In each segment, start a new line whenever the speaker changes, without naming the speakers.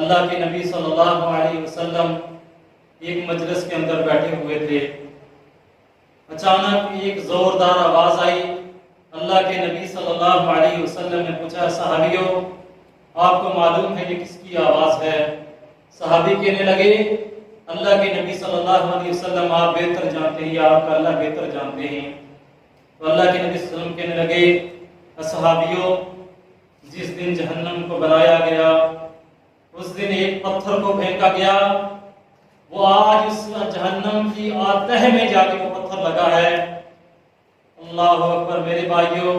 اللہ کے نبی صلی اللہ علیہ وسلم ایک مجلس کے اندر بیٹھے ہوئے تھے، اچانک ایک زوردار آواز آئی۔ اللہ کے نبی صلی اللہ علیہ وسلم نے پوچھا، صحابیوں آپ کو معلوم ہے یہ کس کی آواز ہے؟ صحابی کہنے لگے، اللہ کے نبی صلی اللہ علیہ وسلم آپ بہتر جانتے ہیں یا آپ کا اللہ بہتر جانتے ہیں؟ تو اللہ کے نبی صلی اللہ علیہ وسلم کہنے لگے، صحابیوں جس دن جہنم کو بنایا گیا اس دن ایک پتھر کو پھینکا گیا، وہ آج اس جہنم کی تہہ میں جا کے وہ پتھر لگا ہے۔ اللہ اکبر۔ میرے بھائیوں،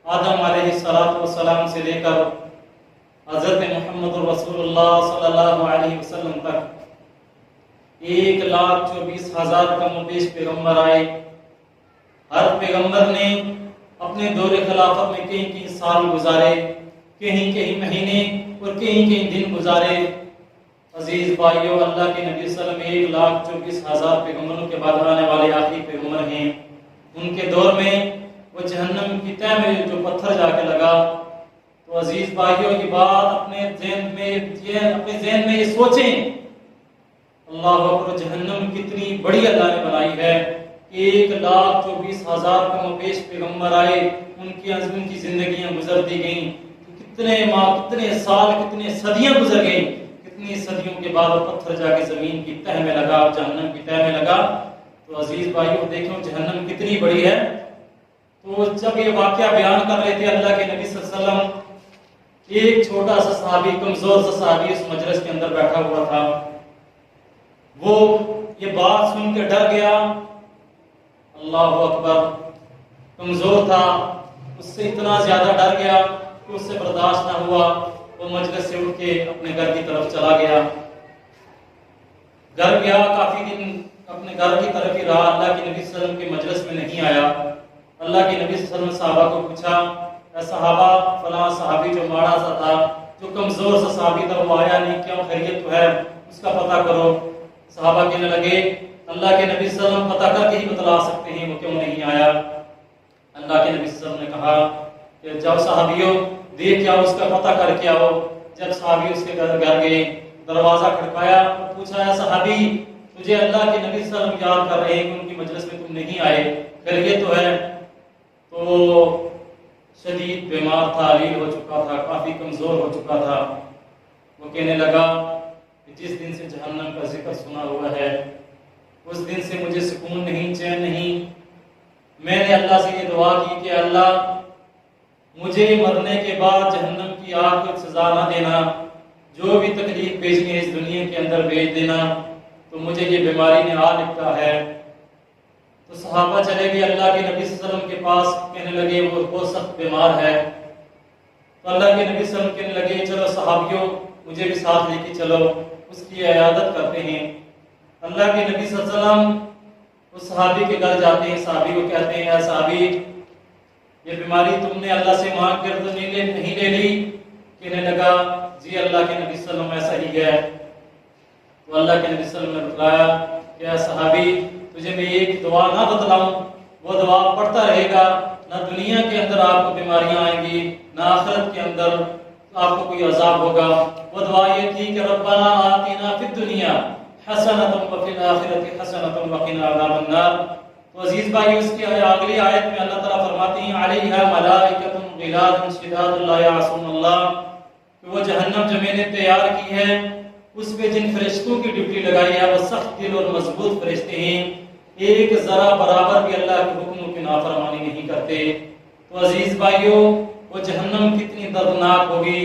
آدم علیہ السلام سے لے کر حضرت محمد رسول اللہ صلی اللہ علیہ وسلم تک 1,24,000 کم و بیش پیغمبر آئے۔ ہر پیغمبر نے اپنے دور خلافت میں کئی کئی سال گزارے، کہیں کہیں مہینے اور کہیں کہیں دن گزارے۔ عزیز بھائیوں، اللہ کے نبی صلی اللہ علیہ وسلم 1,24,000 پیغمبروں کے بعد آنے والے آخری پیغمبر ہیں۔ ان کے دور میں وہ جہنم کی تہہ میں جو پتھر جا کے لگا، تو عزیز بھائیوں یہ بات اپنے ذہن میں یہ سوچیں، اللہ اکبر، جہنم کتنی بڑی اللہ نے بنائی ہے۔ 1,24,000 کم و بیش پیغمبر آئے، ان کی زندگیاں گزر دی گئیں، کتنے ماہ، کتنے سال، کتنے صدیاں گزر گئیں، کتنی صدیوں کے بعد وہ پتھر جا کے زمین کی تہہ میں لگا، جہنم کی تہہ میں لگا۔ تو عزیز بھائیوں دیکھو جہنم کتنی بڑی ہے۔ تو جب یہ واقعہ بیان کر رہے تھے اللہ کے نبی صلی اللہ علیہ وسلم، ایک چھوٹا سا صحابی، کمزور سا صحابی اس مجلس کے اندر بیٹھا ہوا تھا، وہ یہ بات سن کے ڈر گیا۔ اللہ اکبر، کمزور تھا، اس سے اتنا زیادہ ڈر گیا کہ اس سے برداشت نہ ہوا، وہ مجلس سے اٹھ کے اپنے گھر کی طرف چلا گیا۔ گھر گیا، کافی دن اپنے گھر کی طرف ہی رہا، اللہ کے نبی صلی اللہ علیہ وسلم کے مجلس میں نہیں آیا۔ اللہ کے نبی صلی اللہ علیہ وسلم نے صحابہ کو پوچھا، اے صحابہ، فلاں صحابی جو ماڑا سا تھا، جو کمزور سا صحابی تھا، وہ آیا نہیں، کیوں؟ خیریت تو ہے، اس کا پتہ کرو۔ صحابہ کہنے لگے، اللہ کے نبی صلی اللہ علیہ وسلم پتہ کر کے ہی بتلا سکتے ہیں وہ کیوں نہیں آیا۔ اللہ کے نبی صلی اللہ علیہ وسلم نے کہا کہ جاؤ صحابیوں، دیکھ آؤ، اس کا پتہ کر کے آؤ۔ جب صحابی اس کے گھر گئے، دروازہ کھٹکایا اور پوچھا، اے صحابی، تجھے اللہ کے نبی صلی اللہ علیہ وسلم یاد کر رہے ہیں کہ ان کی مجلس میں تم نہیں آئے، خیریت تو ہے؟ تو شدید بیمار تھا، علیل ہو چکا تھا، کافی کمزور ہو چکا تھا۔ وہ کہنے لگا کہ جس دن سے جہنم کا ذکر سنا ہوا ہے اس دن سے مجھے سکون نہیں، چین نہیں۔ میں نے اللہ سے یہ دعا کی کہ اللہ مجھے مرنے کے بعد جہنم کی آگ کو سزا نہ دینا، جو بھی تکلیف بھیجنی ہے اس دنیا کے اندر بھیج دینا، تو مجھے یہ بیماری نے آ لکھا ہے۔ تو صحابہ چلے گئے اللہ کے نبی صلی اللہ علیہ وسلم کے پاس، کہنے لگے وہ بہت سخت بیمار ہے۔ تو اللہ کے نبی صلی اللہ علیہ وسلم کہنے لگے، چلو صحابیوں مجھے بھی ساتھ لے کے چلو، اس کی عیادت کرتے ہیں۔ اللہ کے نبی صلی اللہ علیہ وسلم اس صحابی کے گھر جاتے ہیں، صحابی کو کہتے ہیں، اے صحابی، یہ بیماری تم نے اللہ سے مانگ کر تو نہیں لے لی؟ کہنے لگا، جی اللہ کے نبی صلی اللہ علیہ وسلم ایسا ہی ہے۔ تو اللہ کے نبی صلی اللہ علیہ وسلم نے بتلایا کہ اے صحابی، تجھے میں ایک دعا نہ بتلاؤں، وہ دعا پڑھتا رہے گا، نہ دنیا کے اندر آپ کو بیماریاں آئیں گی، نہ آخرت کے اندر آپ کو کوئی عذاب ہوگا۔ وہ دعا یہ تھی کہ ربنا آتنا فی الدنیا حسنۃ وفی الآخرۃ حسنۃ وقنا عذاب النار۔ تو عزیز بھائی، اس کی اگلی آیت میں اللہ تعالیٰ فرماتے ہیں، علیہا ملائکۃ غلاظ شداد لا یعصون اللہ، کہ وہ جہنم جو میں نے تیار کی ہے اس پہ جن فرشتوں کی ڈیوٹی لگائی ہے وہ سخت دل اور مضبوط فرشتے ہیں، ایک ذرا برابر بھی اللہ کے حکموں کی نافرمانی نہیں کرتے۔ تو عزیز بھائیوں، وہ جہنم کتنی دردناک ہوگی۔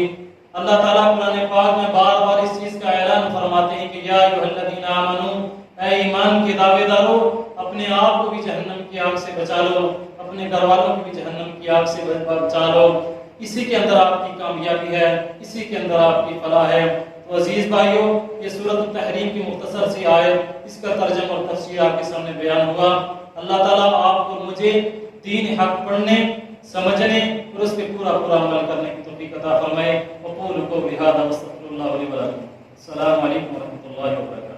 اللہ تعالیٰ قرآن پاک میں بار بار اس چیز کا اعلان فرماتے ہیں کہ یا ایھا الذین آمنوا، اے ایمان کے دعوے دارو، اپنے آپ کو بھی جہنم کی آگ سے بچا لو، اپنے گھر والوں کو بھی جہنم کی آگ سے بچا لو۔ اسی کے اندر آپ کی کامیابی ہے، اسی کے اندر آپ کی فلاح ہے۔ تو عزیز بھائیوں، یہ سورۃ التحریم کی مختصر سی آیت، اس کا ترجمہ اور تفسیر آپ کے سامنے بیان ہوا۔ اللہ تعالیٰ آپ کو مجھے دین حق پڑھنے، سمجھنے اور اس پہ پورا عمل کرنے کی توفیق عطا فرمائے۔ وقولوا قولی ھذا واستغفر اللہ لی ولکم۔ السلام علیکم ورحمۃ اللہ وبرکاتہ۔